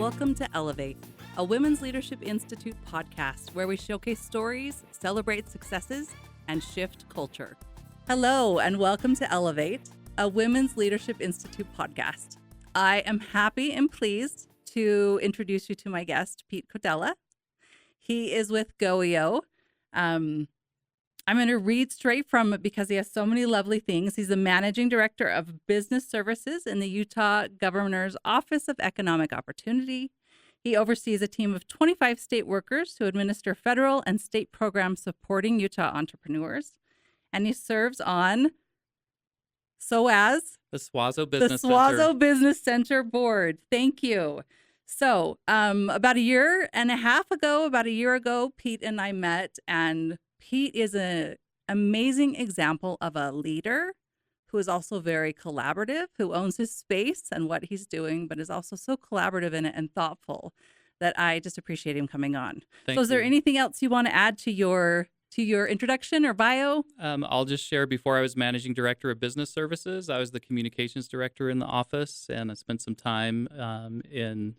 Welcome to Elevate, a Women's Leadership Institute podcast where we showcase stories, celebrate successes, and shift culture. Hello, and welcome to Elevate, a Women's Leadership Institute podcast. I am happy and pleased to introduce you to my guest, Pete Codella. He is with GoEO. I'm going to read straight from it because he has so many lovely things. He's the Managing Director of Business Services in the Utah Governor's Office of Economic Opportunity. He oversees a team of 25 state workers who administer federal and state programs supporting Utah entrepreneurs. And he serves on the SWAZO Business Center Board. Thank you. So about a year ago, Pete and I met, and Pete is an amazing example of a leader who is also very collaborative, who owns his space and what he's doing, but is also so collaborative in it and thoughtful that I just appreciate him coming on. Thank so is there you. anything else you want to add to your introduction or bio? I'll just share, before I was Managing Director of Business Services, I was the Communications Director in the office, and I spent some time in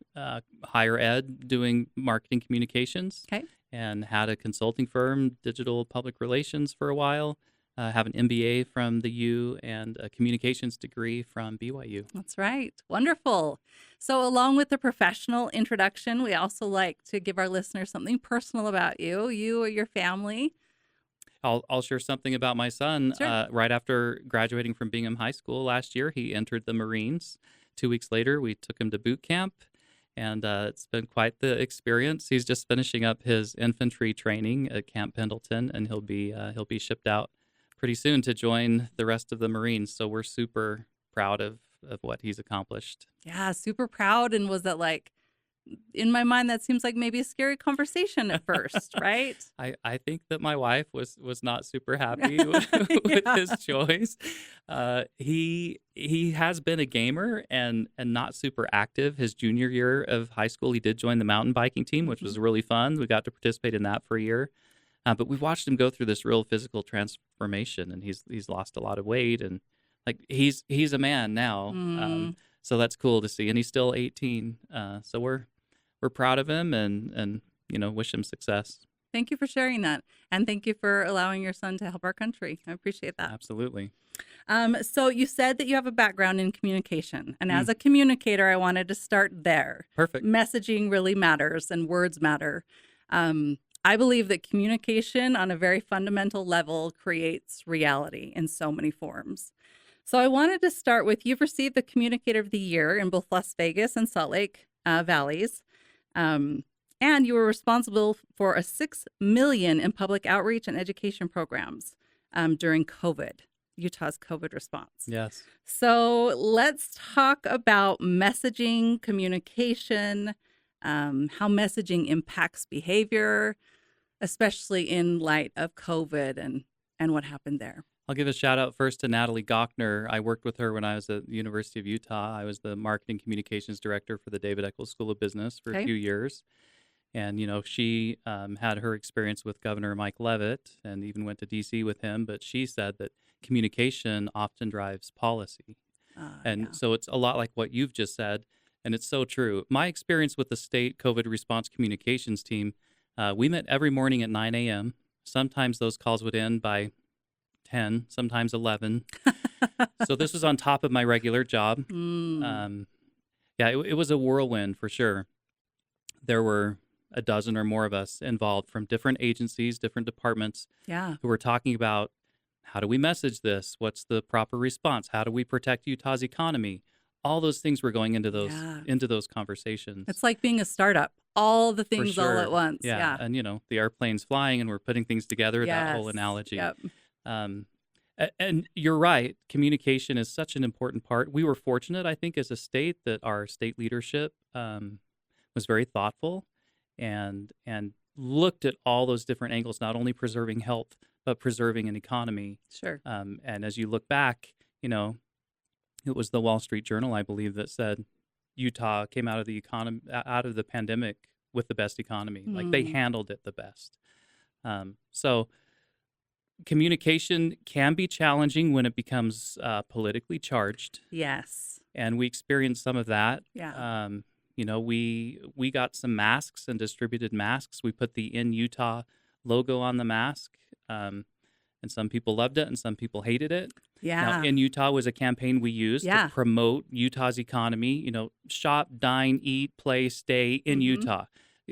higher ed doing marketing communications. Okay. And had a consulting firm, digital public relations, for a while. Have an MBA from the U and a communications degree from BYU. That's right. Wonderful. So along with the professional introduction, we also like to give our listeners something personal about you or your family. I'll share something about my son. Sure. Right after graduating from Bingham High School last year, he entered the Marines. 2 weeks later, we took him to boot camp. And it's been quite the experience. He's just finishing up his infantry training at Camp Pendleton, and he'll be shipped out pretty soon to join the rest of the Marines. So we're super proud of what he's accomplished. Yeah, super proud. And was that like, in my mind, that seems like maybe a scary conversation at first, right? I think that my wife was not super happy with his choice. He has been a gamer and not super active. His junior year of high school, he did join the mountain biking team, which was really fun. We got to participate in that for a year. But we've watched him go through this real physical transformation, and he's lost a lot of weight, and like he's a man now. So that's cool to see, and he's still 18. So we're proud of him and wish him success. Thank you for sharing that. And thank you for allowing your son to help our country. I appreciate that. Absolutely. So you said that you have a background in communication. And as a communicator, I wanted to start there. Perfect. Messaging really matters and words matter. I believe that communication on a very fundamental level creates reality in so many forms. So I wanted to start with, you've received the Communicator of the Year in both Las Vegas and Salt Lake Valleys. And you were responsible for $6 million in public outreach and education programs during COVID, Utah's COVID response. Yes. So let's talk about messaging, communication, how messaging impacts behavior, especially in light of COVID and what happened there. I'll give a shout out first to Natalie Gochner. I worked with her when I was at the University of Utah. I was the marketing communications director for the David Eccles School of Business for a few years. And, she had her experience with Governor Mike Leavitt and even went to D.C. with him. But she said that communication often drives policy. So it's a lot like what you've just said. And it's so true. My experience with the state COVID response communications team, we met every morning at 9 a.m. Sometimes those calls would end by 10, sometimes 11. So this was on top of my regular job. It was a whirlwind for sure. There were a dozen or more of us involved from different agencies, different departments, who were talking about, how do we message this? What's the proper response? How do we protect Utah's economy? All those things were going into those conversations. It's like being a startup, all the things all at once. Yeah. And, the airplane's flying and we're putting things together, that whole analogy. Yep. And you're right. Communication is such an important part. We were fortunate, I think, as a state that our state leadership was very thoughtful and looked at all those different angles, not only preserving health, but preserving an economy. Sure. And as you look back, it was the Wall Street Journal, I believe, that said Utah came out of the pandemic with the best economy. Like they handled it the best. So communication can be challenging when it becomes politically charged. Yes. And we experienced some of that. Yeah. We got some masks and distributed masks. We put the In Utah logo on the mask, and some people loved it and some people hated it. Now, Yeah. In Utah was a campaign we used to promote Utah's economy. Shop, dine, eat, play, stay in Utah.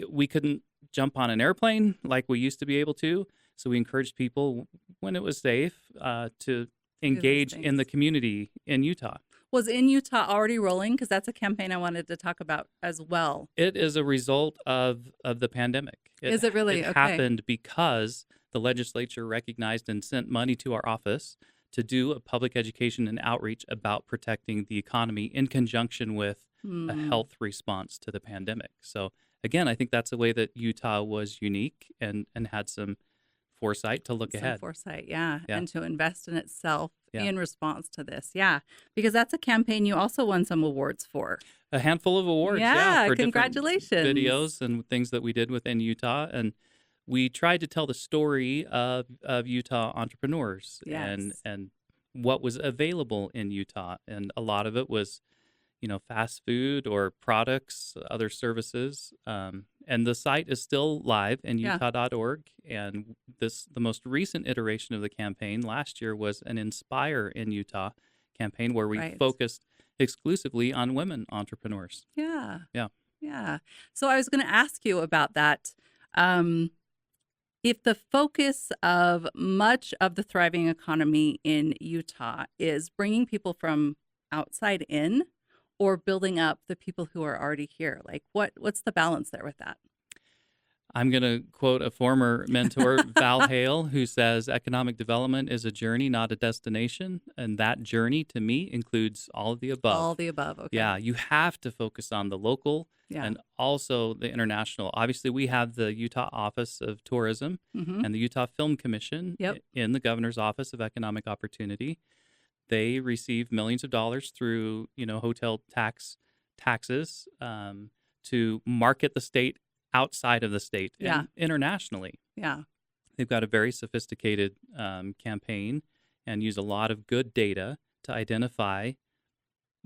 We couldn't jump on an airplane like we used to be able to, so we encouraged people when it was safe to engage in the community in Utah. Was In Utah already rolling? Because that's a campaign I wanted to talk about as well. It is a result of the pandemic. Is it really? It happened because the legislature recognized and sent money to our office to do a public education and outreach about protecting the economy in conjunction with a health response to the pandemic. So again, I think that's a way that Utah was unique and had some foresight to look ahead. Foresight, and to invest in itself in response to this. Because that's a campaign you also won some awards for. A handful of awards, for congratulations. Videos and things that we did within Utah. And we tried to tell the story of Utah entrepreneurs and what was available in Utah. And a lot of it was, fast food or products, other services. And the site is still live in utah.org. And the most recent iteration of the campaign last year was an Inspire in Utah campaign where we focused exclusively on women entrepreneurs. Yeah. So I was going to ask you about that. If the focus of much of the thriving economy in Utah is bringing people from outside in, or building up the people who are already here, like what's the balance there with that? I'm going to quote a former mentor, Val Hale, who says, economic development is a journey, not a destination. And that journey, to me, includes all of the above. All the above, okay. Yeah, you have to focus on the local and also the international. Obviously, we have the Utah Office of Tourism and the Utah Film Commission in the Governor's Office of Economic Opportunity. They receive millions of dollars through, hotel taxes to market the state outside of the state and internationally. They've got a very sophisticated campaign and use a lot of good data to identify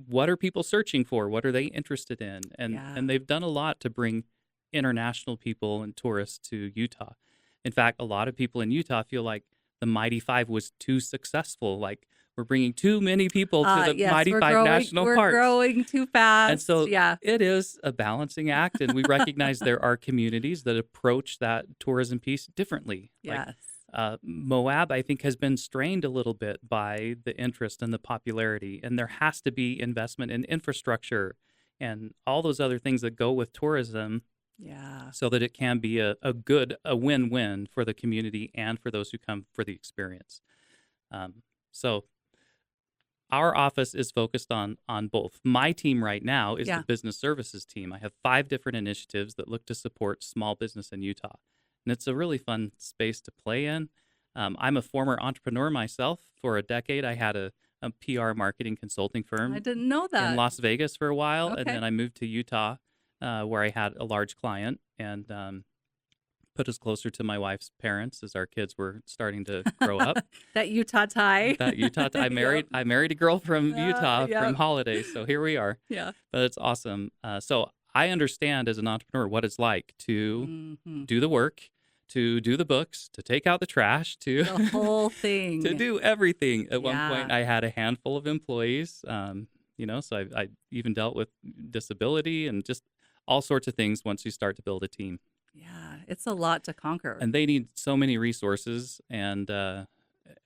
what are people searching for, what are they interested in, and they've done a lot to bring international people and tourists to Utah. In fact, a lot of people in Utah feel like the Mighty Five was too successful, like we're bringing too many people to the Mighty Five National Parks. We're growing too fast. And so it is a balancing act, and we recognize there are communities that approach that tourism piece differently. Yes. Like, Moab, I think, has been strained a little bit by the interest and the popularity, and there has to be investment in infrastructure and all those other things that go with tourism so that it can be a win-win for the community and for those who come for the experience. So our office is focused on both. My team right now is the business services team. I have 5 different initiatives that look to support small business in Utah. And it's a really fun space to play in. I'm a former entrepreneur myself. For a decade, I had a PR marketing consulting firm. I didn't know that. In Las Vegas for a while. And then I moved to Utah where I had a large client and put us closer to my wife's parents as our kids were starting to grow up. That Utah tie. I married a girl from Utah from Holiday, so here we are. But it's awesome. So I understand as an entrepreneur what it's like to do the work, to do the books, to take out the trash, to the whole thing, to do everything. At one point, I had a handful of employees. So I even dealt with disability and just all sorts of things once you start to build a team. Yeah, it's a lot to conquer. And they need so many resources. And the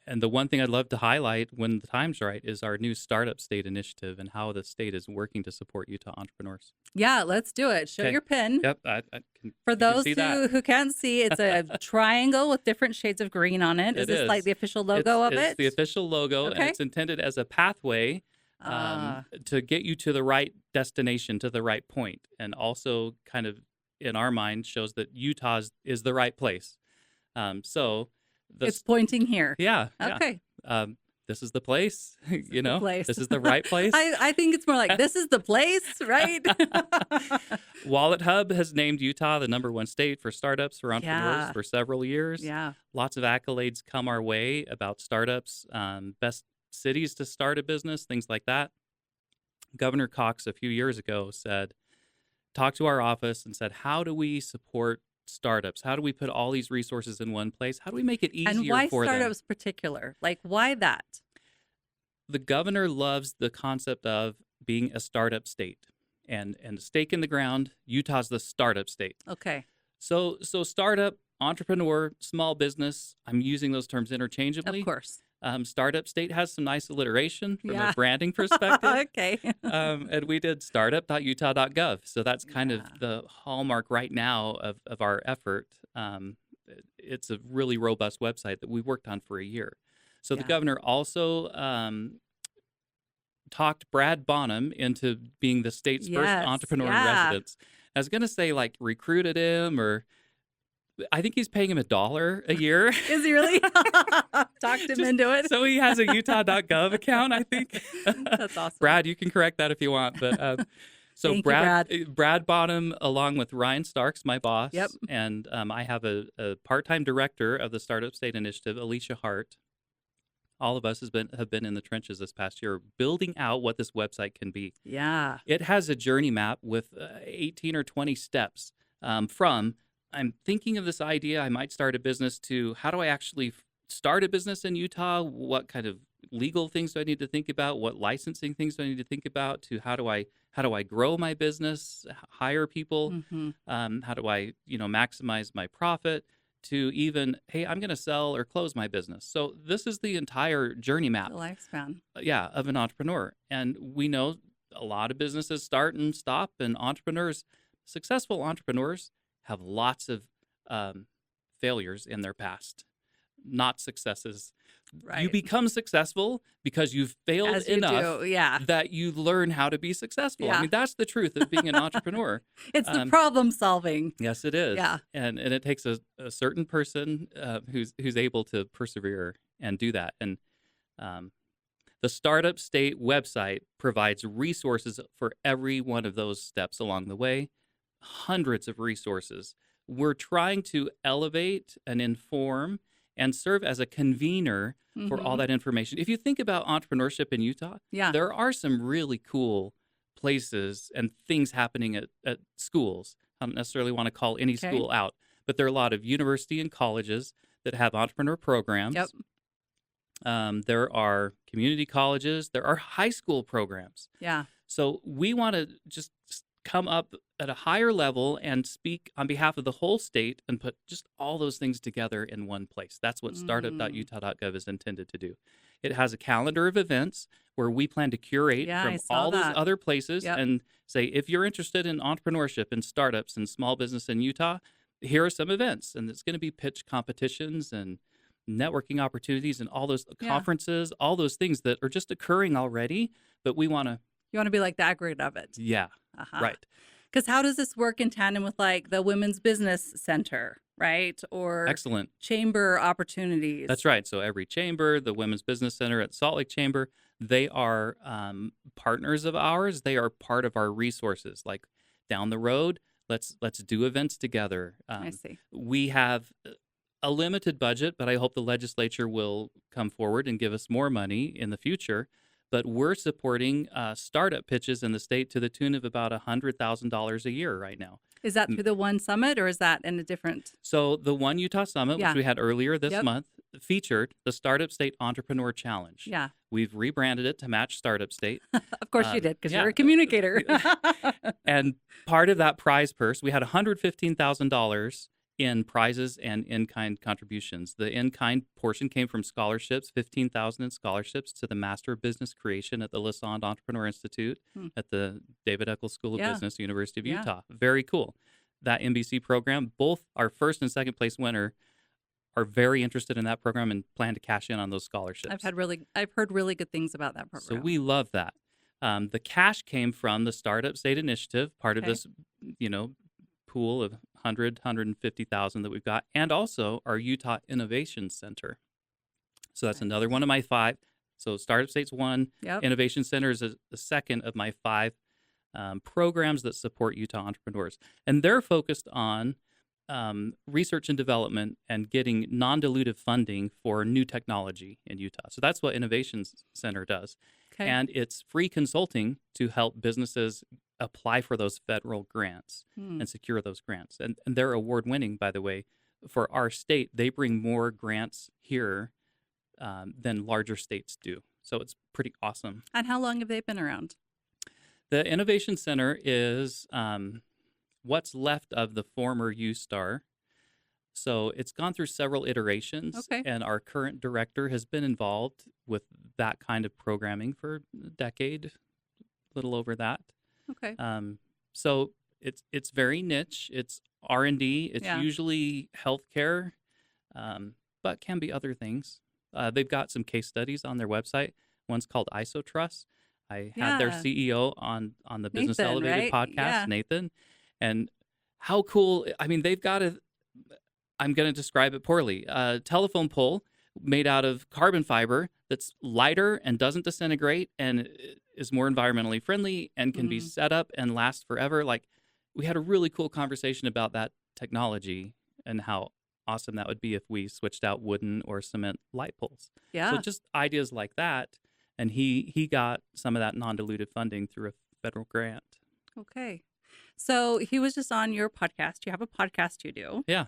one thing I'd love to highlight when the time's right is our new Startup State initiative and how the state is working to support Utah entrepreneurs. Yeah, let's do it. Show your pin. Yep. For those who can't see, it's a triangle with different shades of green on it. Is this like the official logo of it? It's the official logo, and it's intended as a pathway to get you to the right destination, to the right point, and also kind of, in our mind, shows that Utah is the right place. It's pointing here. Yeah. Okay. This is the place. This is the right place. I think it's more like this is the place, right? Wallet Hub has named Utah the #1 state for startups for entrepreneurs for several years. Yeah. Lots of accolades come our way about startups, best cities to start a business, things like that. Governor Cox a few years ago said, talked to our office and said, how do we support startups? How do we put all these resources in one place? How do we make it easier And why for them? startups particular? Like, why that? The governor loves the concept of being a startup state, and a stake in the ground. Utah's the startup state. Okay. So startup, entrepreneur, small business. I'm using those terms interchangeably. Of course. Startup state has some nice alliteration from Yeah. a branding perspective. Okay. And we did startup.utah.gov. So that's kind of the hallmark right now of our effort. It's a really robust website that we worked on for a year. So the governor also talked Brad Bonham into being the state's first entrepreneur in residence. I was going to say, like, recruited him, or I think he's paying him $1 a year. Is he really? Talked him into it. So he has a utah.gov account, I think. That's awesome. Brad, you can correct that if you want. But so Thank Brad you, Brad Bonham, along with Ryan Starks, my boss. Yep. And I have a part-time director of the Startup State Initiative, Alicia Hart. All of us have been in the trenches this past year building out what this website can be. Yeah. It has a journey map with 18 or 20 steps from I'm thinking of this idea, I might start a business, to how do I actually start a business in Utah? What kind of legal things do I need to think about? What licensing things do I need to think about? To how do I grow my business, hire people? How do I maximize my profit? To even, hey, I'm going to sell or close my business. So this is the entire journey map. The lifespan. Of an entrepreneur. And we know a lot of businesses start and stop, and successful entrepreneurs have lots of failures in their past, not successes. Right. You become successful because you've failed enough that you learn how to be successful. Yeah. I mean, that's the truth of being an entrepreneur. It's the problem solving. Yes, it is. Yeah. And it takes a certain person who's able to persevere and do that. And the Startup State website provides resources for every one of those steps along the way, hundreds of resources. We're trying to elevate and inform and serve as a convener for all that information. If you think about entrepreneurship in Utah, there are some really cool places and things happening at schools. I don't necessarily want to call any school out, but there are a lot of university and colleges that have entrepreneur programs. Yep. There are community colleges. There are high school programs. Yeah. So we want to just come up at a higher level and speak on behalf of the whole state and put just all those things together in one place. That's what startup.utah.gov is intended to do. It has a calendar of events where we plan to curate from all those other places and say, if you're interested in entrepreneurship and startups and small business in Utah, here are some events. And it's going to be pitch competitions and networking opportunities and all those conferences, all those things that are just occurring already, but we want to. You want to be like the aggregate of it. Yeah, right. Because how does this work in tandem with like the Women's Business Center, right? Or excellent chamber opportunities. That's right. So every chamber, the Women's Business Center at Salt Lake Chamber, they are partners of ours. They are part of our resources. Like down the road, let's do events together. I see. We have a limited budget, but I hope the legislature will come forward and give us more money in the future. But we're supporting startup pitches in the state to the tune of about $100,000 a year right now. Is that through the One Summit, or is that in a different? So the One Utah Summit, which we had earlier this month, featured the Startup State Entrepreneur Challenge. Yeah. We've rebranded it to match Startup State. Of course you did, because you're a communicator. And part of that prize purse, we had $115,000 in prizes and in-kind contributions. The in-kind portion came from scholarships, $15,000 in scholarships to the Master of Business Creation at the Lassonde Entrepreneur Institute at the David Eccles School of Business, University of Utah. Very cool. That MBC program, both our first and second place winner are very interested in that program and plan to cash in on those scholarships. I've heard really good things about that program. So we love that. The cash came from the Startup State Initiative, part of this, pool of 150,000 that we've got, and also our Utah Innovation Center. So that's another one of my 5. So Startup State's 1, Innovation Center is the second of my 5 programs that support Utah entrepreneurs. And they're focused on research and development and getting non-dilutive funding for new technology in Utah. So that's what Innovation Center does. Okay. And it's free consulting to help businesses apply for those federal grants and secure those grants. And they're award winning, by the way. For our state, they bring more grants here than larger states do. So it's pretty awesome. And how long have they been around? The Innovation Center is what's left of the former U-Star. So it's gone through several iterations, Okay. and our current director has been involved with that kind of programming for a decade, a little over that. Okay. So it's very niche. It's R&D. It's usually healthcare, but can be other things. They've got some case studies on their website. One's called IsoTrust. I had their CEO on the Business Nathan, Elevated right? podcast, Nathan, and how cool. I mean, they've got I'm going to describe it poorly. A telephone pole made out of carbon fiber that's lighter and doesn't disintegrate and is more environmentally friendly and can be set up and last forever. Like, we had a really cool conversation about that technology and how awesome that would be if we switched out wooden or cement light poles. Yeah. So just ideas like that. And he got some of that non-dilutive funding through a federal grant. Okay. So he was just on your podcast. You have a podcast you do. Yeah.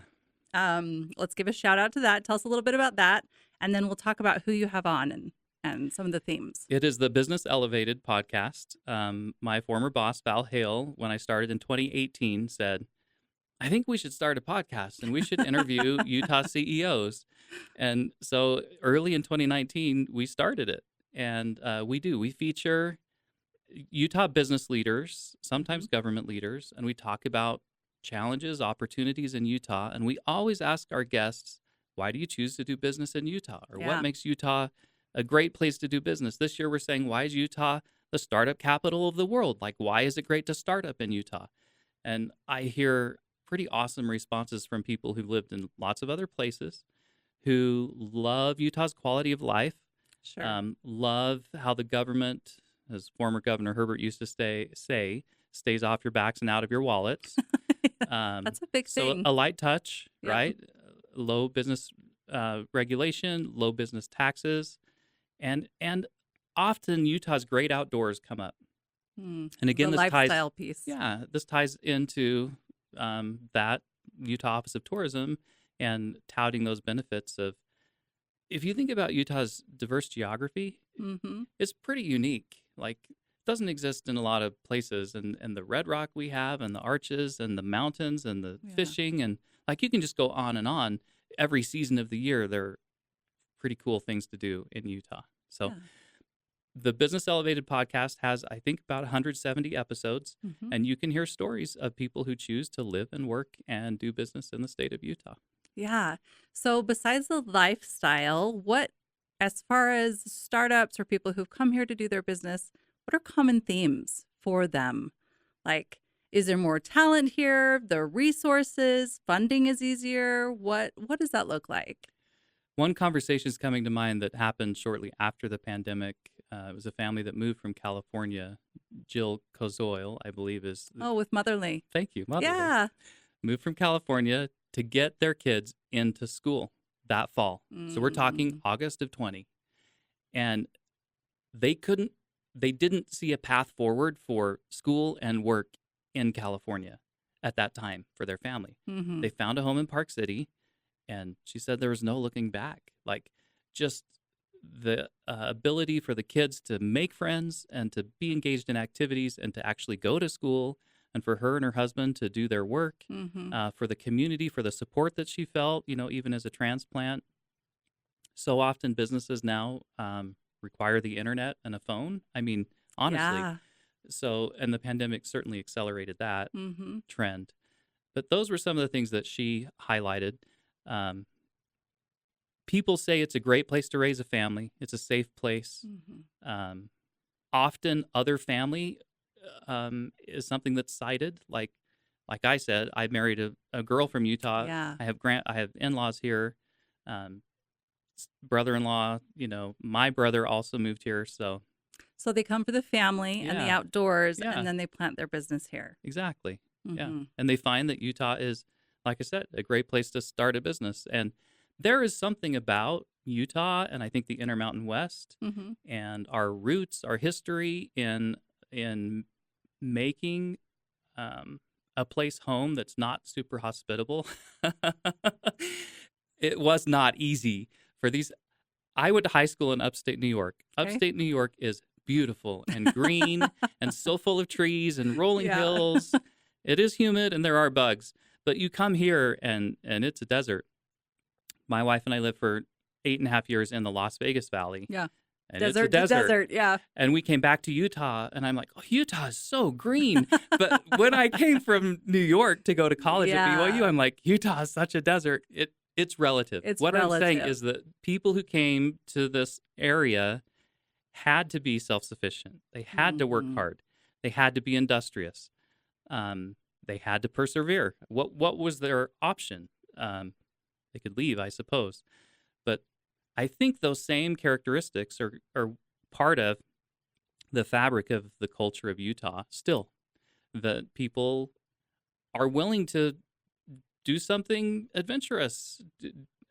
Let's give a shout out to that. Tell us a little bit about that. And then we'll talk about who you have on and some of the themes. It is the Business Elevated podcast. My former boss, Val Hale, when I started in 2018, said, I think we should start a podcast and we should interview Utah CEOs. And so early in 2019, we started it. And we feature Utah business leaders, sometimes government leaders, and we talk about challenges, opportunities in Utah. And we always ask our guests, why do you choose to do business in Utah? Or what makes Utah a great place to do business? This year we're saying, why is Utah the startup capital of the world? Like, why is it great to start up in Utah? And I hear pretty awesome responses from people who lived in lots of other places, who love Utah's quality of life. Sure. Love how the government, as former Governor Herbert used to say, stays off your backs and out of your wallets. That's a big thing. So a light touch, right? Low business regulation, low business taxes, and often Utah's great outdoors come up. And again, the lifestyle piece. Yeah, this ties into that Utah Office of Tourism and touting those benefits of. If you think about Utah's diverse geography, it's pretty unique. Like, it doesn't exist in a lot of places. And the red rock we have, and the arches, and the mountains, and the fishing, and like, you can just go on and on. Every season of the year, there are pretty cool things to do in Utah. So the Business Elevated podcast has, I think, about 170 episodes, and you can hear stories of people who choose to live and work and do business in the state of Utah. Yeah. So besides the lifestyle, as far as startups or people who've come here to do their business, what are common themes for them? Like, is there more talent here? The resources, funding is easier. What does that look like? One conversation is coming to mind that happened shortly after the pandemic. It was a family that moved from California. Jill Kozoil, I believe, is. With Motherly. Thank you, Motherly. Yeah. Moved from California to get their kids into school that fall. So we're talking August of 20. And they didn't see a path forward for school and work in California at that time for their family. They found a home in Park City, and she said there was no looking back. Like, just the ability for the kids to make friends and to be engaged in activities and to actually go to school, and for her and her husband to do their work, for the community, for the support that she felt, even as a transplant. So often businesses now require the internet and a phone. I mean, honestly. Yeah. So, and the pandemic certainly accelerated that trend. But those were some of the things that she highlighted. People say it's a great place to raise a family. It's a safe place. Often other family is something that's cited. Like I said, I married a girl from Utah. Yeah. I have in-laws here, brother-in-law. My brother also moved here. So they come for the family and the outdoors, Yeah. and then they plant their business here. Exactly. Yeah, and they find that Utah is, like I said, a great place to start a business. And there is something about Utah and I think the Intermountain West Mm-hmm. and our roots, our history in making a place home that's not super hospitable. It was not easy for these. I went to high school in upstate New York. Okay. Upstate New York is beautiful and green and so full of trees and rolling Yeah. hills. It is humid and there are bugs, but you come here and it's a desert. My wife and I lived for 8.5 years in the Las Vegas Valley. Yeah. And Desert it's a to desert. desert. Yeah. And we came back to Utah, and I'm like, oh, Utah is so green. But when I came from New York to go to college at BYU, I'm like, Utah is such a desert. It's relative. What I'm saying is that people who came to this area had to be self-sufficient. They had to work hard. They had to be industrious. They had to persevere. What was their option? They could leave, I suppose. But I think those same characteristics are part of the fabric of the culture of Utah still. That people are willing to do something adventurous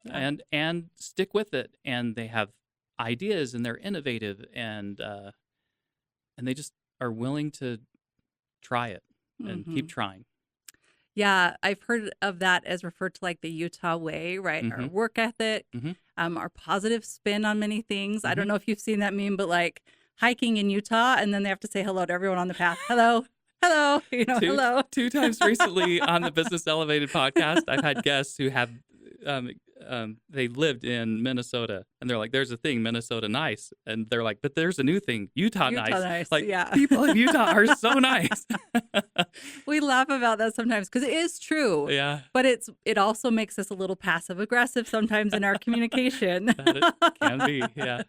and stick with it. And they have ideas and they're innovative and they just are willing to try it and keep trying. Yeah, I've heard of that as referred to like the Utah way, right? Our work ethic, our positive spin on many things. I don't know if you've seen that meme, but like hiking in Utah, and then they have to say hello to everyone on the path. Hello, hello, hello. 2 times recently on the Business Elevated podcast, I've had guests who have they lived in Minnesota, and they're like, "There's a thing, Minnesota nice," and they're like, "But there's a new thing, Utah nice." Like, people in Utah are so nice. We laugh about that sometimes because it is true. Yeah, but it also makes us a little passive aggressive sometimes in our communication. That it can be, yeah.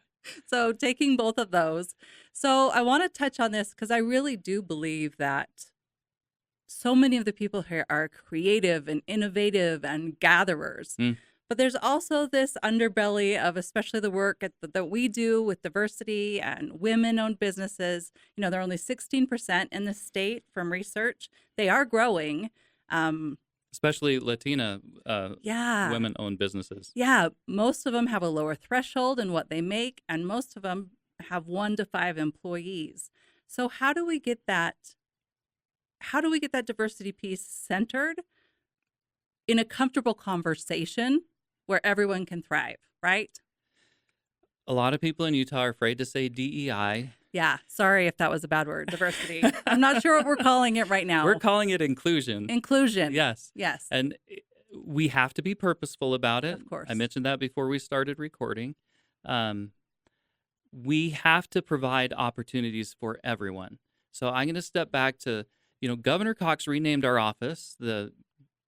So taking both of those. So I want to touch on this because I really do believe that so many of the people here are creative and innovative and gatherers. But there's also this underbelly of especially the work that we do with diversity and women-owned businesses. You know, they're only 16% in the state from research. They are growing. Especially Latina women-owned businesses. Yeah, most of them have a lower threshold in what they make, and most of them have 1 to 5 employees. So how do we get that diversity piece centered in a comfortable conversation where everyone can thrive, right? A lot of people in Utah are afraid to say DEI. Yeah, sorry if that was a bad word, diversity. I'm not sure what we're calling it right now. We're calling it inclusion. Inclusion. Yes. Yes. And we have to be purposeful about it. Of course. I mentioned that before we started recording. We have to provide opportunities for everyone. So I'm going to step back to, Governor Cox renamed our office the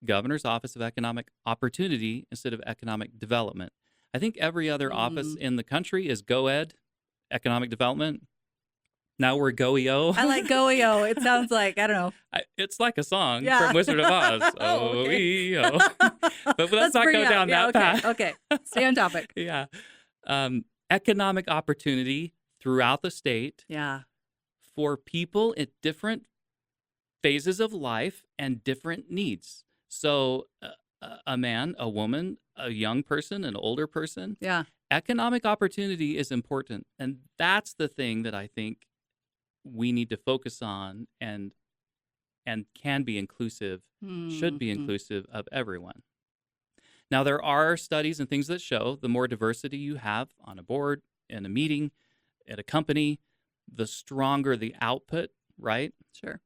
Governor's Office of Economic Opportunity instead of Economic Development. I think every other office in the country is GoEd, Economic Development. Now we're GoEO. I like GoEO. It sounds like, I don't know. It's like a song from Wizard of Oz. OEO. But let's not go down that path. Okay. Stay on topic. Yeah. Economic opportunity throughout the state. Yeah. For people at different phases of life and different needs. So a man, a woman, a young person, an older person. Yeah. Economic opportunity is important. And that's the thing that I think we need to focus on and can be inclusive, should be inclusive of everyone. Now, there are studies and things that show the more diversity you have on a board, in a meeting, at a company, the stronger the output, right? Sure.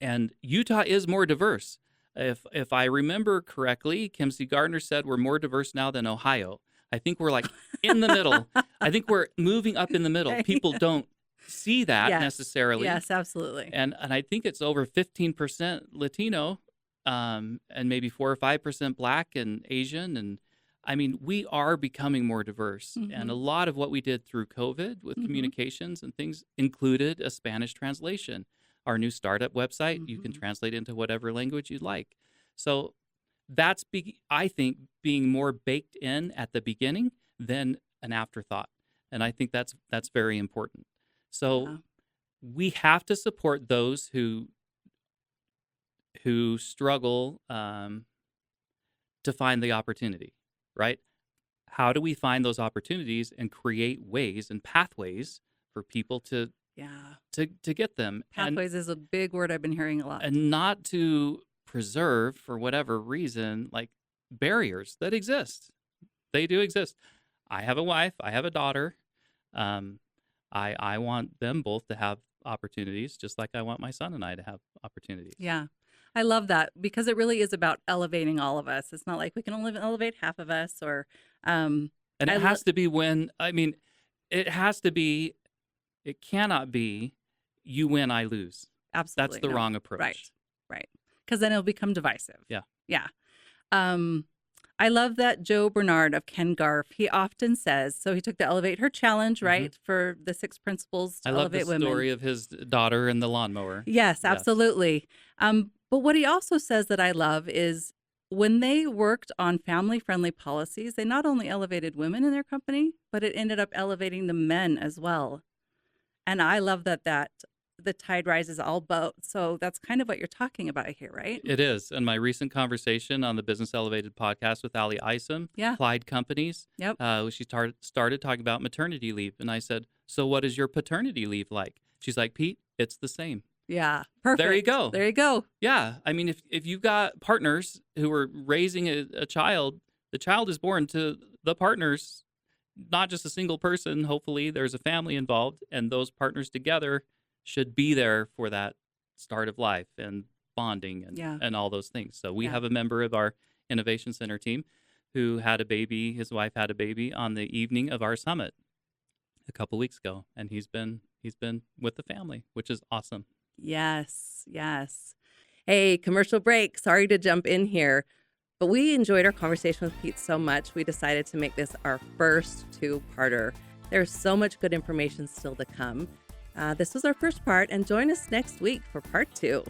And Utah is more diverse. If I remember correctly, Kim C. Gardner said we're more diverse now than Ohio. I think we're like in the middle. I think we're moving up in the middle. Okay. People don't see that necessarily. Yes, absolutely. And I think it's over 15% Latino, and maybe 4 or 5% Black and Asian. And I mean, we are becoming more diverse. And a lot of what we did through COVID with communications and things included a Spanish translation. Our new startup website, you can translate into whatever language you'd like. So that's, I think, being more baked in at the beginning than an afterthought. And I think that's very important. So we have to support those who struggle to find the opportunity, right? how do we find those opportunities and create ways and pathways for people to get them? Pathways is a big word I've been hearing a lot. And not to preserve, for whatever reason, like barriers that exist. They do exist. I have a wife. I have a daughter. I want them both to have opportunities, just like I want my son and I to have opportunities. Yeah. I love that, because it really is about elevating all of us. It's not like we can only elevate half of us, or and it has to be it cannot be you win, I lose. Absolutely. That's the wrong approach. Right. Because then it'll become divisive. Yeah. I love that Joe Bernard of Ken Garf, he often says, so he took the Elevate Her Challenge, right, for the 6 principles to elevate women. I love the story of his daughter and the lawnmower. Yes, absolutely. But what he also says that I love is when they worked on family-friendly policies, they not only elevated women in their company, but it ended up elevating the men as well. And I love that the tide rises all boats. So that's kind of what you're talking about here, right? It is. And my recent conversation on the Business Elevated podcast with Ali Isom, Clyde Companies, she started talking about maternity leave. And I said, so what is your paternity leave like? She's like, Pete, it's the same. Yeah, perfect. There you go. Yeah. I mean, if you've got partners who are raising a child, the child is born to the partners, not just a single person. Hopefully there's a family involved, and those partners together should be there for that start of life and bonding and all those things. So we have a member of our Innovation Center team who had a baby. His wife had a baby on the evening of our summit a couple weeks ago, and he's been with the family, which is awesome. Yes. Hey, commercial break. Sorry to jump in here, but we enjoyed our conversation with Pete so much, we decided to make this our first 2-parter. There's so much good information still to come. This was our first part, and join us next week for part 2.